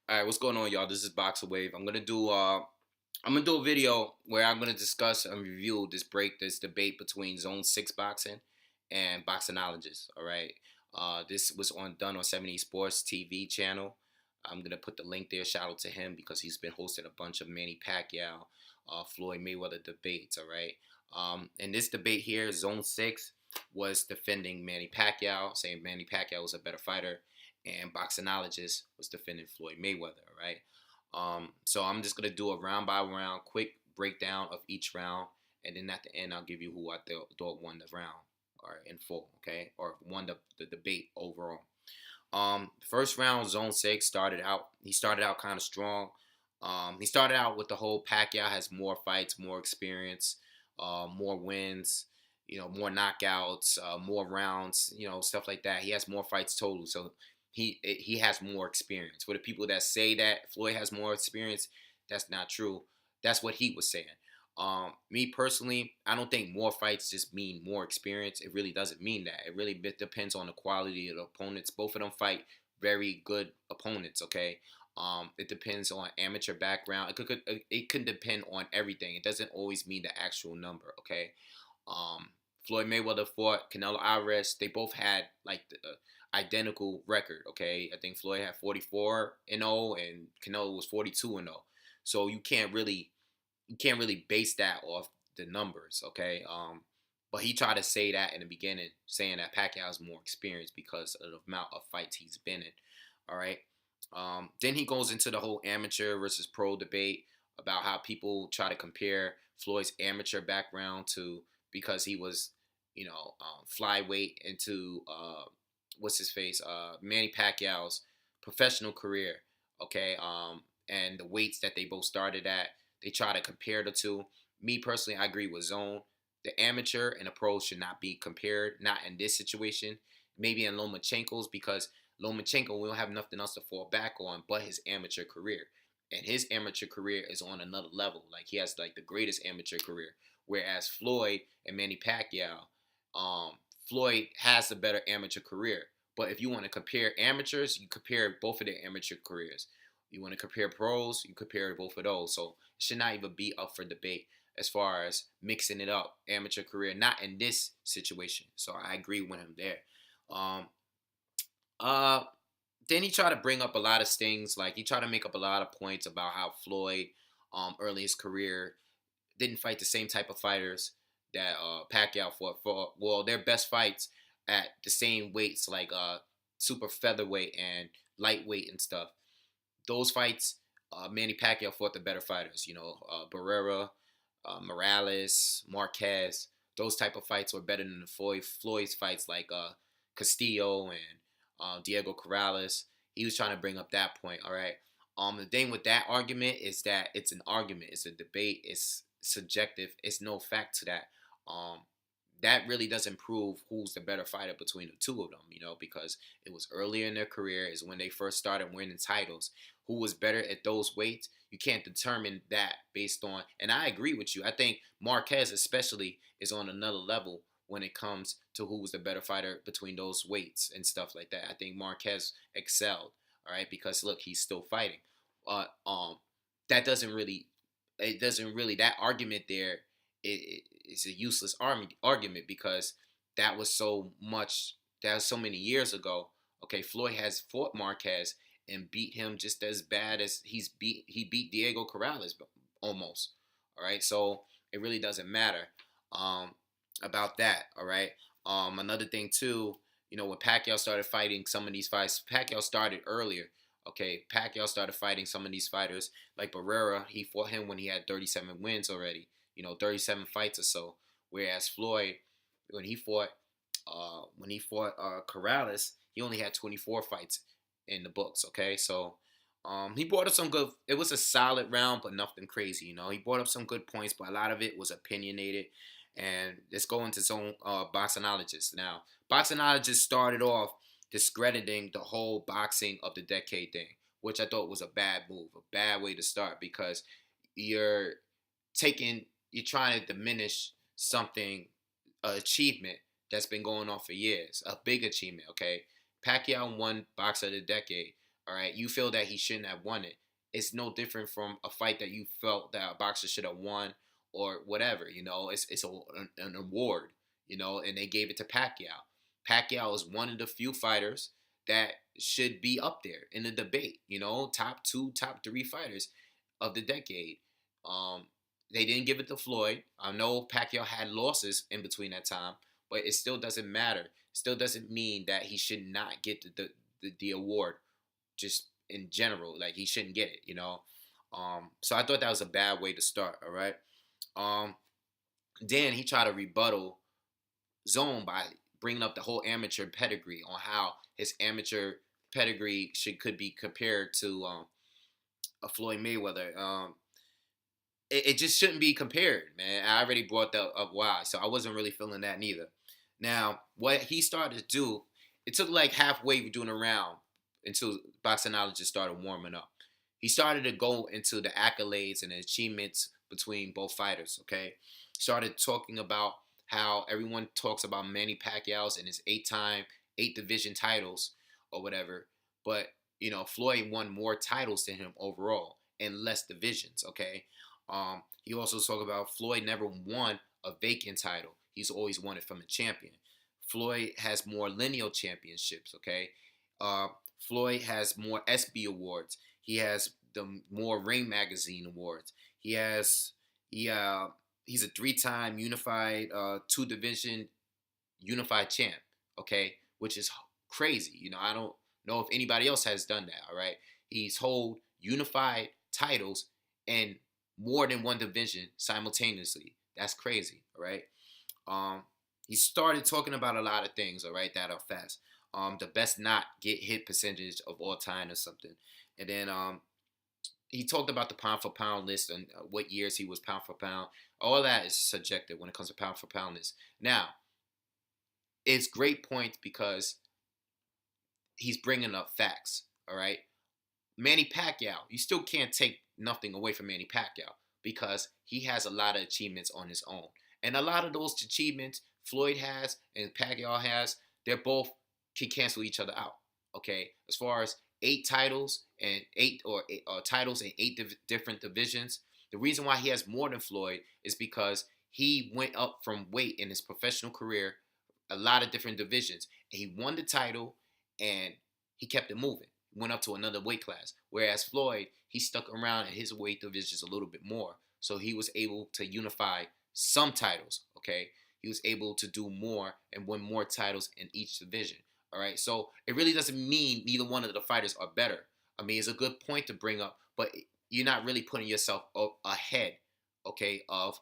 All right, what's going on, y'all? This is BoxingWave. I'm gonna do a video where I'm gonna discuss and review this debate between Zone 6 boxing and Boxingologist. All right, this was done on 70 Sports TV channel. I'm gonna put the link there. Shout out to him because he's been hosting a bunch of Manny Pacquiao, Floyd Mayweather debates. All right, in this debate here, Zone 6 was defending Manny Pacquiao, saying Manny Pacquiao was a better fighter, and Boxingologist was defending Floyd Mayweather. All right. So I'm just gonna do a round by round, quick breakdown of each round, and then at the end I'll give you who I thought won the round, or in full, okay, or won the debate overall. First round, Zone 6 started out. He started out kind of strong. He started out with the whole Pacquiao has more fights, more experience, more wins, more knockouts, more rounds, stuff like that. He has more fights total, so he has more experience. For the people that say that Floyd has more experience, that's not true. That's what he was saying. Me personally, I don't think more fights just mean more experience. It really doesn't mean that. It really depends on the quality of the opponents. Both of them fight very good opponents. Okay. It depends on amateur background. It can depend on everything. It doesn't always mean the actual number. Okay. Um, Floyd Mayweather fought Canelo Alvarez. They both had like the identical record. Okay, I think Floyd had 44-0 and Canelo was 42-0. So you can't really base that off the numbers. Okay, but he tried to say that in the beginning, saying that Pacquiao has more experience because of the amount of fights he's been in. All right. Then he goes into the whole amateur versus pro debate about how people try to compare Floyd's amateur background to because he was, flyweight into what's his face, Manny Pacquiao's professional career. Okay, and the weights that they both started at, they try to compare the two. Me personally, I agree with Zone. The amateur and the pro should not be compared. Not in this situation. Maybe in Lomachenko's because Lomachenko will have nothing else to fall back on but his amateur career. And his amateur career is on another level. Like he has like the greatest amateur career. Whereas Floyd and Manny Pacquiao, um, Floyd has a better amateur career. But if you want to compare amateurs, you compare both of their amateur careers. You want to compare pros, you compare both of those. So it should not even be up for debate as far as mixing it up, amateur career, not in this situation. So I agree with him there. Um, uh, then he tried to bring up a lot of things, like he tried to make up a lot of points about how Floyd, early in his career, didn't fight the same type of fighters that Pacquiao fought for. Well, their best fights at the same weights, like super featherweight and lightweight and stuff. Those fights, Manny Pacquiao fought the better fighters. Barrera, Morales, Marquez. Those type of fights were better than the Floyd's fights, like Castillo and Diego Corrales. He was trying to bring up that point. All right. The thing with that argument is that it's an argument. It's a debate. It's subjective. It's no fact to that. Um, that really doesn't prove who's the better fighter between the two of them, because it was earlier in their career, is when they first started winning titles. Who was better at those weights? You can't determine that based on, and I agree with you. I think Marquez, especially, is on another level when it comes to who was the better fighter between those weights and stuff like that. I think Marquez excelled, all right, because look, he's still fighting. Uh, um, that doesn't really, it doesn't really, that argument there it's a useless argument because that was so much, that was so many years ago. Okay, Floyd has fought Marquez and beat him just as bad as he beat Diego Corrales almost. All right, so it really doesn't matter um, about that. All right, another thing too, when Pacquiao started fighting some of these fights, Pacquiao started earlier. Okay, Pacquiao started fighting some of these fighters like Barrera. He fought him when he had 37 wins already. 37 fights or so. Whereas Floyd, when he fought, Corrales, he only had 24 fights in the books. Okay, so he brought up some good. It was a solid round, but nothing crazy. He brought up some good points, but a lot of it was opinionated. And let's go into some boxingologist now. Boxingologist started off discrediting the whole boxing of the decade thing, which I thought was a bad move, a bad way to start because you're taking you're trying to diminish something, an achievement that's been going on for years, a big achievement. Okay, Pacquiao won Boxer of the Decade. All right, you feel that he shouldn't have won it. It's no different from a fight that you felt that a boxer should have won or whatever. You know, it's an award. You know, and they gave it to Pacquiao. Pacquiao is one of the few fighters that should be up there in the debate. You know, top two, top three fighters of the decade. Um, they didn't give it to Floyd. I know Pacquiao had losses in between that time, but it still doesn't matter. It still doesn't mean that he should not get the award just in general. Like, he shouldn't get it, you know. So I thought that was a bad way to start, all right? Um, then he tried to rebuttal Zone by bringing up the whole amateur pedigree on how his amateur pedigree could be compared to a Floyd Mayweather. It just shouldn't be compared, man. I already brought that up why, so I wasn't really feeling that neither. Now, what he started to do, it took like halfway doing a round until Boxingologist started warming up. He started to go into the accolades and the achievements between both fighters, okay? Started talking about how everyone talks about Manny Pacquiao's and his eight division titles or whatever, but, you know, Floyd won more titles than him overall and less divisions, okay? He also talked about Floyd never won a vacant title. He's always won it from a champion. Floyd has more lineal championships, okay? Floyd has more SB awards. He has the more Ring Magazine awards. He's a three-time unified two division unified champ, okay, which is crazy. You know, I don't know if anybody else has done that. All right, he's hold unified titles in more than one division simultaneously. That's crazy. All right. He started talking about a lot of things. All right, that are fast. The best not get hit percentage of all time or something, and then he talked about the pound for pound list and what years he was pound for pound. All that is subjective when it comes to pound for pound list. Now, it's great points because he's bringing up facts. All right, Manny Pacquiao, you still can't take nothing away from Manny Pacquiao because he has a lot of achievements on his own, and a lot of those achievements Floyd has and Pacquiao has, they're both can cancel each other out. Okay, as far as eight titles and titles in different divisions. The reason why he has more than Floyd is because he went up from weight in his professional career, a lot of different divisions, and he won the title and he kept it moving. Went up to another weight class. Whereas Floyd, he stuck around in his weight divisions a little bit more, so he was able to unify some titles. Okay, he was able to do more and win more titles in each division. All right, so it really doesn't mean neither one of the fighters are better. I mean, it's a good point to bring up, but you're not really putting yourself ahead, okay, of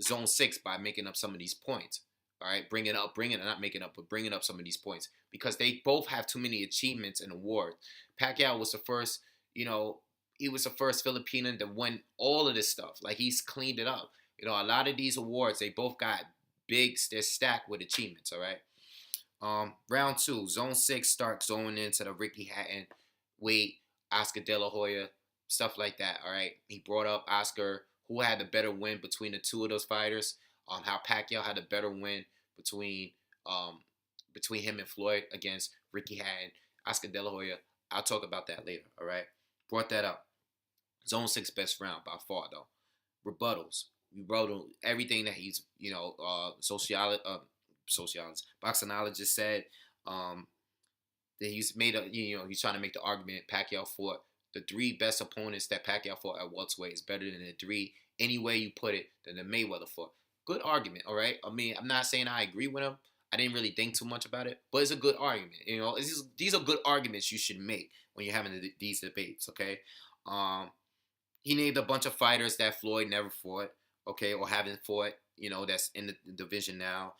Zone 6 by making up some of these points. All right, not making up, but bringing up some of these points because they both have too many achievements and awards. Pacquiao was the first, you know, he was the first Filipino to win all of this stuff. Like, he's cleaned it up. You know, a lot of these awards, they both got big, they're stacked with achievements, all right? Round 2, Zone 6 starts going into the Ricky Hatton, Wade, Oscar De La Hoya, stuff like that, all right? He brought up Oscar, who had the better win between the two of those fighters, how Pacquiao had a better win between him and Floyd against Ricky Hatton, Oscar De La Hoya. I'll talk about that later, all right? Brought that up. Zone 6 best round by far, though. Rebuttals. Rebuttal everything that he's, you know, Boxingologist said. That he's made he's trying to make the argument Pacquiao fought the three best opponents that Pacquiao fought at welterweight is better than the three, any way you put it, than the Mayweather fought. Good argument, all right? I mean, I'm not saying I agree with him. I didn't really think too much about it, but it's a good argument. You know, these are good arguments you should make when you're having these debates, okay? He named a bunch of fighters that Floyd never fought, okay, or haven't fought, you know, that's in the division now.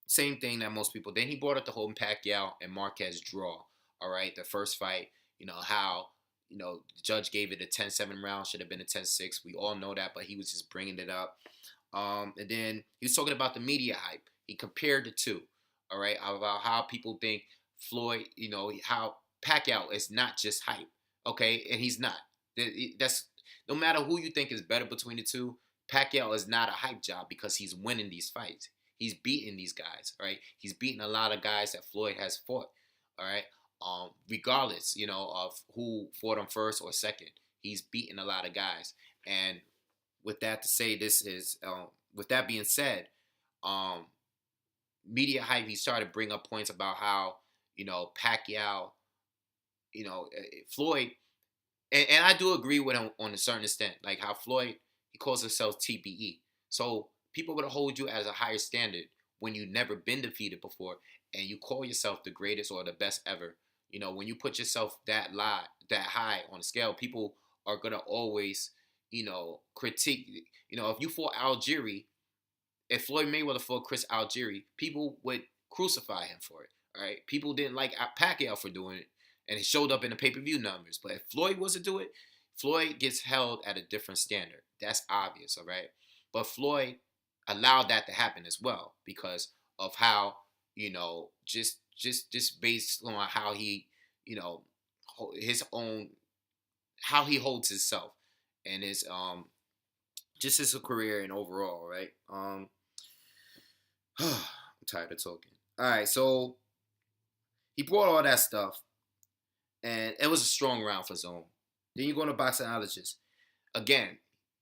Same thing that most people. Then he brought up the whole Pacquiao and Marquez draw. All right, the first fight. You know how the judge gave it a 10-7 round. Should have been a 10-6. We all know that, but he was just bringing it up. And then he was talking about the media hype. He compared the two. All right, about how people think Floyd. You know how Pacquiao is not just hype. Okay, and he's not. That's no matter who you think is better between the two. Pacquiao is not a hype job because he's winning these fights. He's beating these guys, right? He's beating a lot of guys that Floyd has fought, all right? regardless, of who fought him first or second. He's beaten a lot of guys. And with that to say, with that being said, um, media hype, he started to bring up points about how, Pacquiao, Floyd, and I do agree with him on a certain extent, like how Floyd, he calls himself TBE. So people would hold you as a higher standard when you've never been defeated before, and you call yourself the greatest or the best ever. When you put yourself that high on the scale, people are gonna always, critique. If you fought Algieri, if Floyd Mayweather fought Chris Algieri, people would crucify him for it. All right, people didn't like Pacquiao for doing it, and it showed up in the pay-per-view numbers. But if Floyd was to do it, Floyd gets held at a different standard. That's obvious, all right. But Floyd allowed that to happen as well because of how, just based on how he, his own, how he holds himself and his just his career and overall, right? I'm tired of talking. All right, so he brought all that stuff, and it was a strong round for Zone. Then you go to Boxingolgist. Again,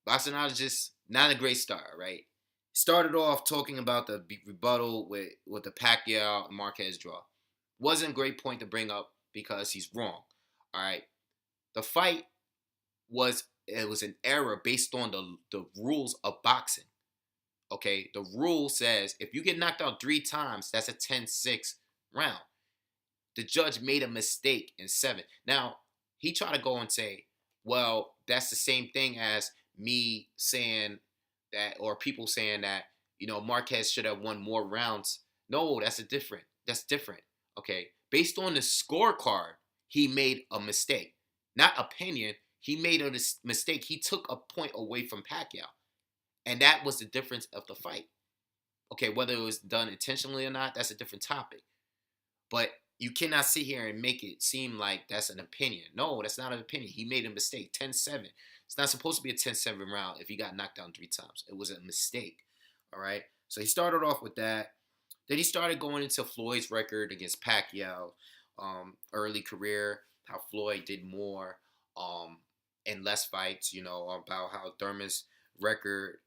Boxingologist, not a great start, right? Started off talking about the rebuttal with the Pacquiao and Marquez draw. Wasn't a great point to bring up because he's wrong. All right, the fight was an error based on the rules of boxing. Okay, the rule says if you get knocked out 3 times, that's a 10-6 round. The judge made a mistake in 7. Now, he tried to go and say, well, that's the same thing as me saying that, or people saying that, Marquez should have won more rounds. No, that's different. Okay, based on the scorecard, he made a mistake. Not opinion. He made a mistake. He took a point away from Pacquiao. And that was the difference of the fight. Okay, whether it was done intentionally or not, that's a different topic. But you cannot sit here and make it seem like that's an opinion. No, that's not an opinion. He made a mistake. 10-7. It's not supposed to be a 10-7 round if he got knocked down 3 times. It was a mistake. All right? So he started off with that. Then he started going into Floyd's record against Pacquiao, early career, how Floyd did more in less fights, about how Thurman's record,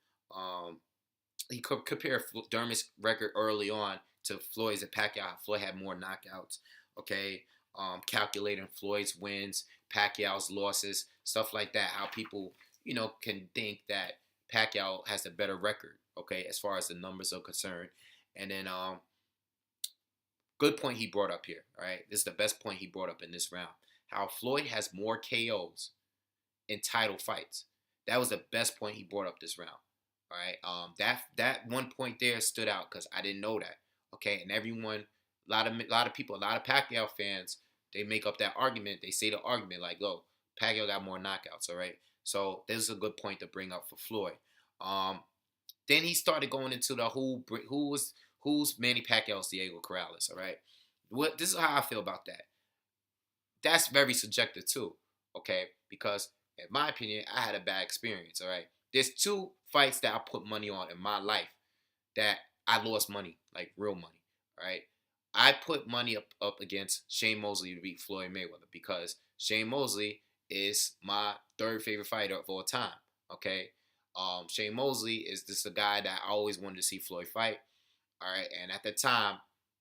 he could compare Thurman's record early on to Floyd's and Pacquiao. Floyd had more knockouts, okay? Calculating Floyd's wins, Pacquiao's losses, stuff like that. How people, can think that Pacquiao has a better record, okay, as far as the numbers are concerned. And then, good point he brought up here, all right? This is the best point he brought up in this round. How Floyd has more KOs in title fights. That was the best point he brought up this round. All right. That one point there stood out because I didn't know that. Okay, and everyone, a lot of people, a lot of Pacquiao fans, they make up that argument. They say the argument like, "Oh, Pacquiao got more knockouts." All right. So this is a good point to bring up for Floyd. Then he started going into the who's Manny Pacquiao's Diego Corrales. All right. This is how I feel about that. That's very subjective too. Okay, because in my opinion, I had a bad experience. All right. There's 2 fights that I put money on in my life that I lost money, like real money, right? I put money up against Shane Mosley to beat Floyd Mayweather because Shane Mosley is my 3rd favorite fighter of all time, okay? Shane Mosley is just a guy that I always wanted to see Floyd fight, all right? And at the time,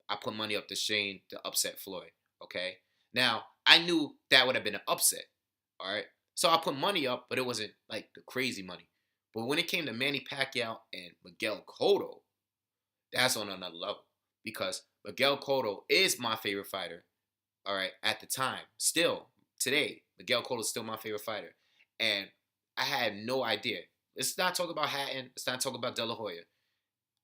I put money up to Shane to upset Floyd, okay? Now, I knew that would have been an upset, all right? So I put money up, but it wasn't like the crazy money. But when it came to Manny Pacquiao and Miguel Cotto, that's on another level because Miguel Cotto is my favorite fighter, all right, at the time. Still, today, Miguel Cotto is still my favorite fighter. And I had no idea. Let's not talk about Hatton. Let's not talk about De La Hoya.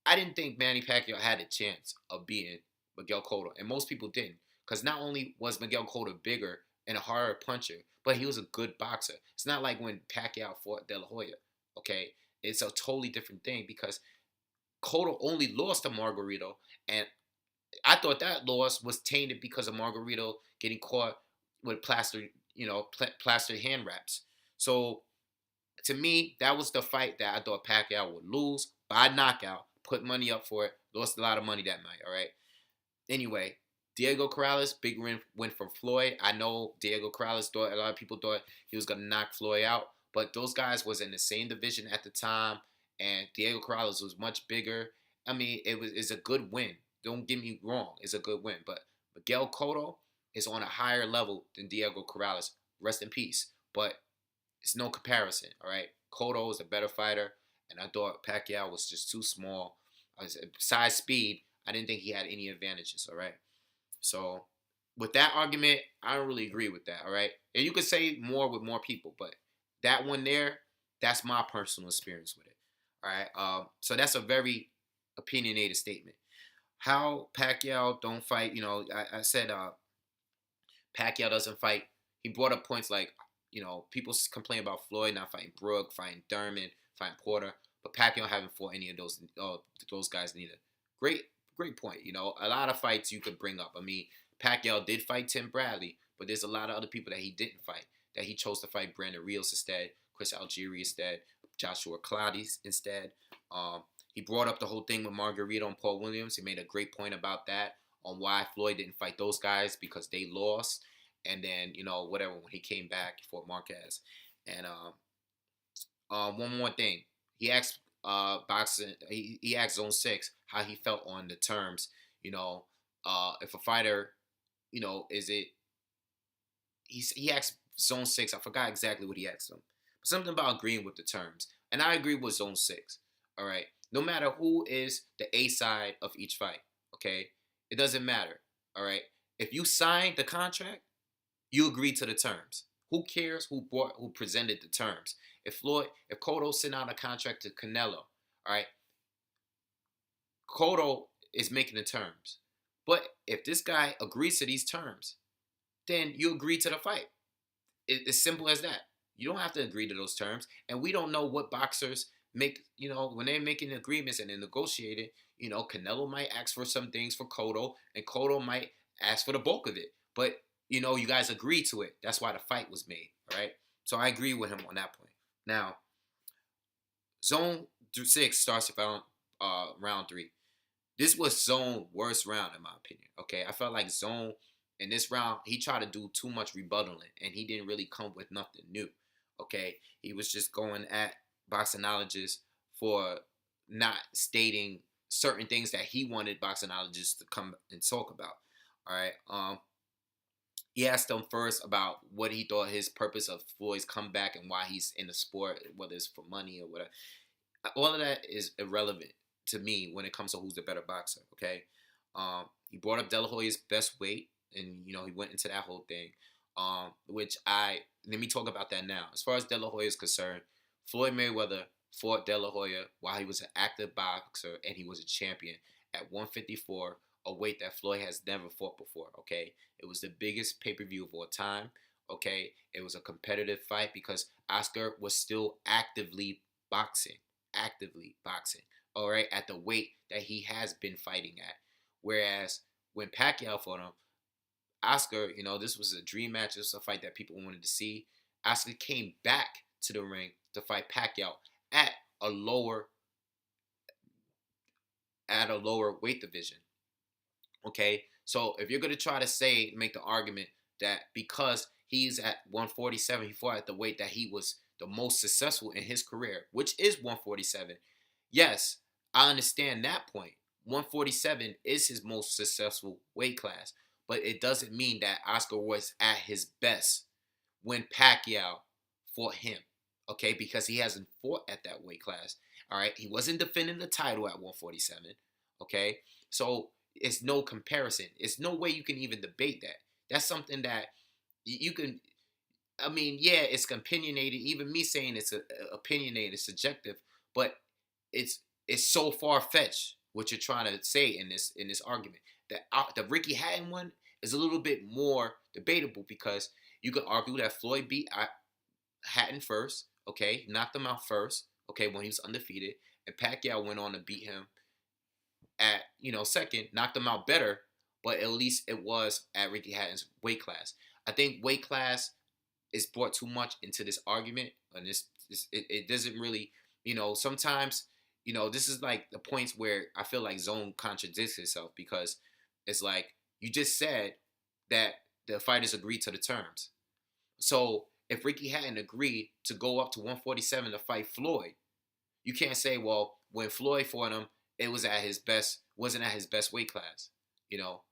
I didn't think Manny Pacquiao had a chance of beating Miguel Cotto, and most people didn't. Because not only was Miguel Cotto bigger and a harder puncher, but he was a good boxer. It's not like when Pacquiao fought De La Hoya. Okay, it's a totally different thing because Cotto only lost to Margarito, and I thought that loss was tainted because of Margarito getting caught with plastered hand wraps. So to me, that was the fight that I thought Pacquiao would lose by knockout. Put money up for it, lost a lot of money that night. All right. Anyway, Diego Corrales, big win for Floyd. I know Diego Corrales thought, a lot of people thought he was gonna knock Floyd out, but those guys was in the same division at the time, and Diego Corrales was much bigger. I mean, it's a good win. Don't get me wrong, it's a good win. But Miguel Cotto is on a higher level than Diego Corrales. Rest in peace. But it's no comparison. All right, Cotto is a better fighter, and I thought Pacquiao was just too small. Besides speed, I didn't think he had any advantages. All right. So with that argument, I don't really agree with that. All right, and you could say more with more people, but that one there, that's my personal experience with it. All right, so that's a very opinionated statement. How Pacquiao don't fight? I said Pacquiao doesn't fight. He brought up points like, people complain about Floyd not fighting Brook, fighting Thurman, fighting Porter, but Pacquiao haven't fought any of those guys neither. Great, great point. A lot of fights you could bring up. I mean, Pacquiao did fight Tim Bradley, but there's a lot of other people that he didn't fight. That he chose to fight Brandon Rios instead, Chris Algieri instead, Joshua Clottey instead. He brought up the whole thing with Margarito and Paul Williams. He made a great point about that on why Floyd didn't fight those guys because they lost. And then, whatever, when he came back for Marquez. And one more thing. He asked he asked Zone6 how he felt on the terms. If a fighter, is it he asked Zone6, I forgot exactly what he asked him. But something about agreeing with the terms. And I agree with Zone6. All right. No matter who is the A side of each fight, okay? It doesn't matter. All right. If you sign the contract, you agree to the terms. Who cares who presented the terms? If Cotto sent out a contract to Canelo, all right, Cotto is making the terms. But if this guy agrees to these terms, then you agree to the fight. It's simple as that. You don't have to agree to those terms. And we don't know what boxers make, when they're making agreements and they're negotiating, Canelo might ask for some things for Cotto, and Cotto might ask for the bulk of it. But, you guys agreed to it. That's why the fight was made, all right? So I agree with him on that point. Now, Zone 6 starts around round 3. This was Zone's worst round, in my opinion, okay? I felt like Zone, in this round, he tried to do too much rebuttaling, and he didn't really come with nothing new, okay? He was just going at Boxingolgist for not stating certain things that he wanted Boxingolgist to come and talk about, all right? He asked him first about what he thought his purpose of Floyd's comeback and why he's in the sport, whether it's for money or whatever. All of that is irrelevant to me when it comes to who's the better boxer, okay? He brought up De La Hoya's best weight, and, he went into that whole thing, let me talk about that now. As far as De La Hoya is concerned, Floyd Mayweather fought De La Hoya while he was an active boxer and he was a champion at 154, a weight that Floyd has never fought before, okay? It was the biggest pay-per-view of all time, okay? It was a competitive fight because Oscar was still actively boxing, all right, at the weight that he has been fighting at. Whereas when Pacquiao fought him, Oscar, this was a dream match. This was a fight that people wanted to see. Oscar came back to the ring to fight Pacquiao at a lower weight division. Okay, so if you're gonna try to make the argument that because he's at 147, he fought at the weight that he was the most successful in his career, which is 147. Yes, I understand that point. 147 is his most successful weight class, but it doesn't mean that Oscar was at his best when Pacquiao fought him, okay? Because he hasn't fought at that weight class, all right? He wasn't defending the title at 147, okay? So it's no comparison. It's no way you can even debate that. That's something that you can, I mean, yeah, it's opinionated. Even me saying it's opinionated, it's subjective, but it's so far-fetched what you're trying to say in this argument. The Ricky Hatton one is a little bit more debatable because you could argue that Floyd beat Hatton first, okay, knocked him out first, okay, when he was undefeated, and Pacquiao went on to beat him at, second, knocked him out better, but at least it was at Ricky Hatton's weight class. I think weight class is brought too much into this argument, and it doesn't really, sometimes, this is like the points where I feel like Zone contradicts itself because it's like, You just said that the fighters agreed to the terms. So if Ricky hadn't agreed to go up to 147 to fight Floyd, you can't say, well, when Floyd fought him, it was at his best, wasn't at his best weight class, you know.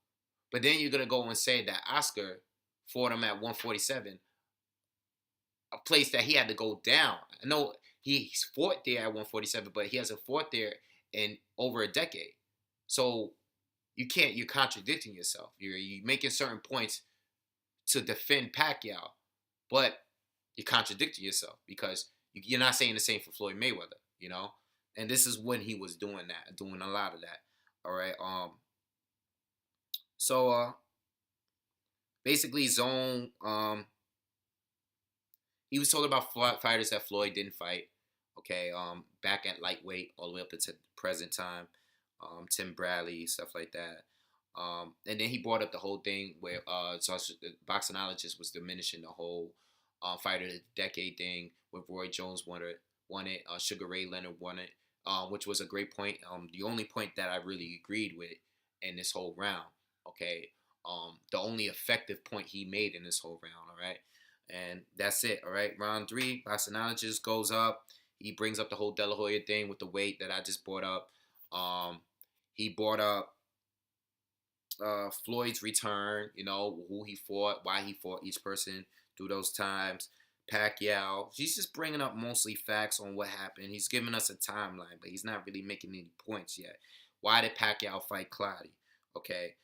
But then you're gonna go and say that Oscar fought him at 147, a place that he had to go down. I know he's fought there at 147, but he hasn't fought there in over a decade. So you can't. You're contradicting yourself. You're making certain points to defend Pacquiao, but you're contradicting yourself because you're not saying the same for Floyd Mayweather. You know, and this is when he was doing that, doing a lot of that. All right. So basically, Zone he was talking about fighters that Floyd didn't fight. Okay, back at lightweight all the way up to present time, Tim Bradley, stuff like that. And then he brought up the whole thing where the Boxingologist was diminishing the whole fighter of the decade thing with Roy Jones won it. Sugar Ray Leonard won it, which was a great point. The only point that I really agreed with in this whole round. Okay, the only effective point he made in this whole round. All right. And that's it, all right? Round 3, Boxingologist goes up. He brings up the whole De La Hoya thing with the weight that I just brought up. He brought up Floyd's return, you know, who he fought, why he fought each person through those times. Pacquiao. He's just bringing up mostly facts on what happened. He's giving us a timeline, but he's not really making any points yet. Why did Pacquiao fight Clottey? Okay.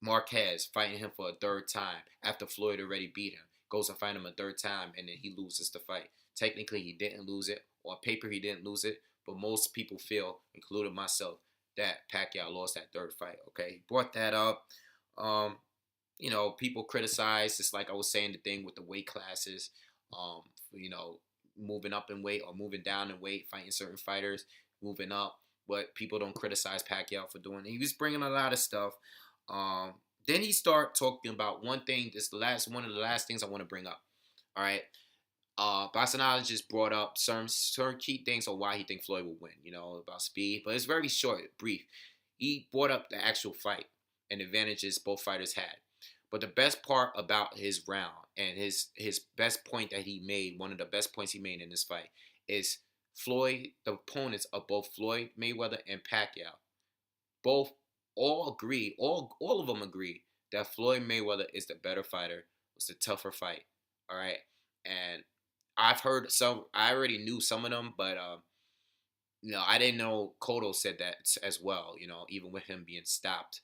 Marquez fighting him for a third time after Floyd already beat him. Goes and fight him a third time, and then he loses the fight. Technically, he didn't lose it. On paper, he didn't lose it. But most people feel, including myself, that Pacquiao lost that third fight. Okay, he brought that up. You know, people criticize, just like I was saying, the thing with the weight classes. You know, moving up in weight or moving down in weight, fighting certain fighters, moving up. But people don't criticize Pacquiao for doing it. He was bringing a lot of stuff. Then he start talking about one thing. This the last one of the last things I want to bring up. All right. Boxingologist brought up certain key things on why he think Floyd will win. You know, about speed, but it's very short, brief. He brought up the actual fight and advantages both fighters had. But the best part about his round and his best point that he made, one of the best points he made in this fight, is Floyd. The opponents of both Floyd Mayweather and Pacquiao, both all agree, all of them agree that Floyd Mayweather is the better fighter. It's the tougher fight. All right, and I've heard some. I already knew some of them, but you know, I didn't know Cotto said that as well. You know, even with him being stopped,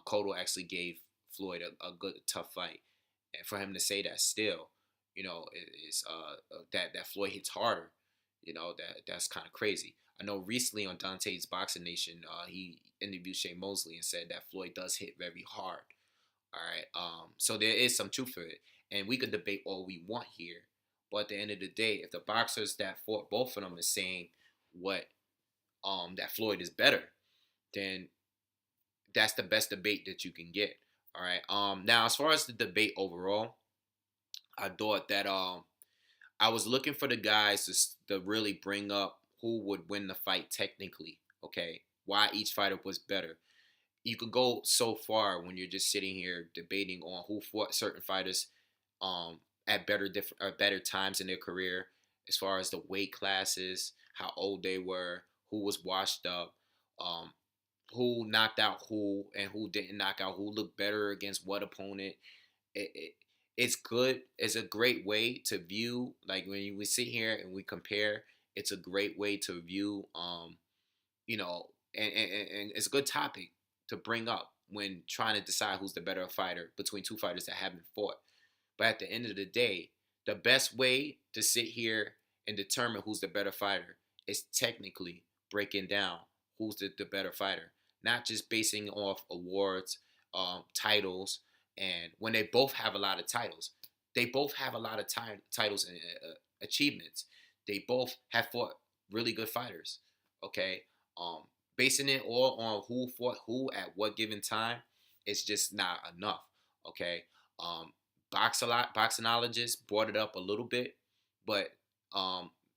Cotto actually gave Floyd a good tough fight, and for him to say that still, you know, is that Floyd hits harder. You know, that's kind of crazy. I know recently on Dante's Boxing Nation, he interviewed Shane Mosley and said that Floyd does hit very hard. All right, so there is some truth to it, and we could debate all we want here, but at the end of the day, if the boxers that fought both of them is saying what that Floyd is better, then that's the best debate that you can get. All right. Now as far as the debate overall, I thought that I was looking for the guys to really bring up who would win the fight technically. Okay, why each fighter was better. You could go so far when you're just sitting here debating on who fought certain fighters at better times in their career, as far as the weight classes, how old they were, who was washed up, who knocked out who, and who didn't knock out who, looked better against what opponent. It's good. It's a great way to view. Like when we sit here and we compare, it's a great way to view. You know, and it's a good topic to bring up when trying to decide who's the better fighter between two fighters that haven't fought. But at the end of the day, the best way to sit here and determine who's the better fighter is technically breaking down who's the better fighter, not just basing off awards, titles, and when they both have a lot of titles. They both have a lot of titles and achievements. They both have fought really good fighters. Okay, basing it all on who fought who at what given time is just not enough. Okay, Boxingologist brought it up a little bit, but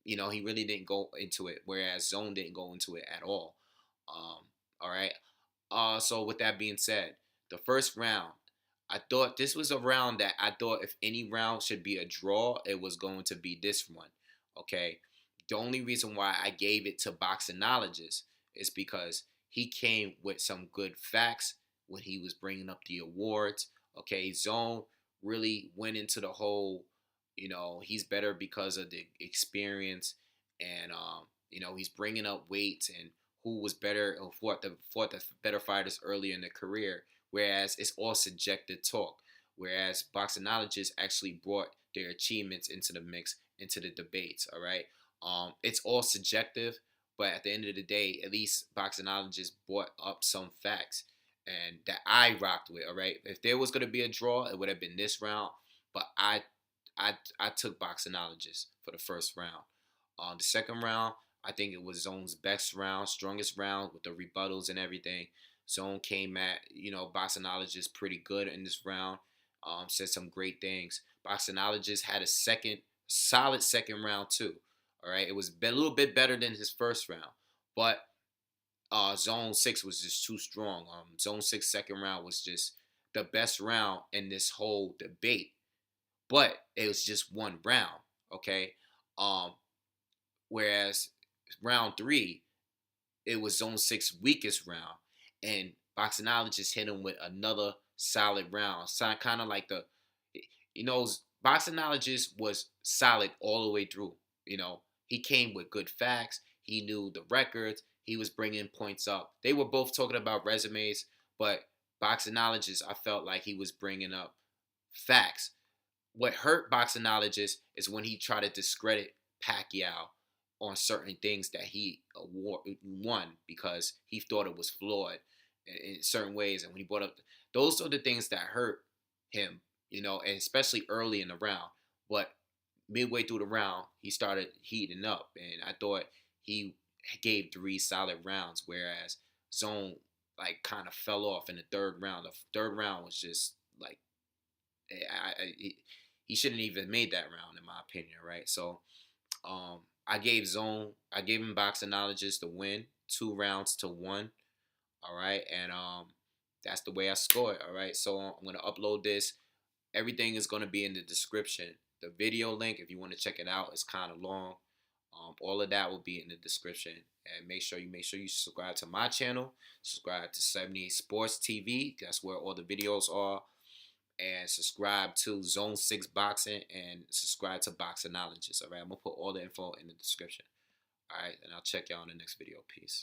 you know, he really didn't go into it, whereas Zone didn't go into it at all. All right. So with that being said, The first round, I thought this was a round that I thought if any round should be a draw, it was going to be this one. Okay. The only reason why I gave it to Boxingologist is because he came with some good facts when he was bringing up the awards. Okay. Zone really went into the whole, he's better because of the experience, and he's bringing up weights and who was better or fought the better fighters earlier in their career. Whereas it's all subjective talk. Whereas Boxingologists actually brought their achievements into the mix, into the debates. All right, it's all subjective, but at the end of the day, at least Boxingologists brought up some facts and that I rocked with. All right, if there was gonna be a draw, it would have been this round, but I took Boxingologist for the first round. The second round, I think it was Zone's best round, strongest round with the rebuttals and everything. Zone came at, Boxingologist pretty good in this round. Said some great things. Boxingologist had a solid second round too. All right, it was a little bit better than his first round, but Zone 6 was just too strong. Zone 6 second round was just the best round in this whole debate, but it was just one round. Okay, um, whereas round 3, it was Zone 6 weakest round, and Boxingologist hit him with another solid round. So kind of like you know, Boxingologist was solid all the way through. He came with good facts. He knew the records. He was bringing points up. They were both talking about resumes, but Boxingologist, I felt like he was bringing up facts. What hurt Boxingologist is when he tried to discredit Pacquiao on certain things that he won because he thought it was flawed in certain ways. And when he brought up, those are the things that hurt him, and especially early in the round. But midway through the round, he started heating up, and I thought he gave 3 solid rounds, whereas Zone like kind of fell off in the third round. The third round was just like he shouldn't even made that round in my opinion, right? So I gave him Boxingologist the win, 2 rounds to 1. All right, and that's the way I scored. All right, so I'm gonna upload this. Everything is gonna be in the description. The video link, if you want to check it out, is kind of long. All of that will be in the description, and make sure you subscribe to my channel. Subscribe to 78 Sports TV. That's where all the videos are. And subscribe to Zone 6 Boxing and subscribe to Boxingologist. All right, I'm gonna put all the info in the description. All right, and I'll check y'all in the next video. Peace.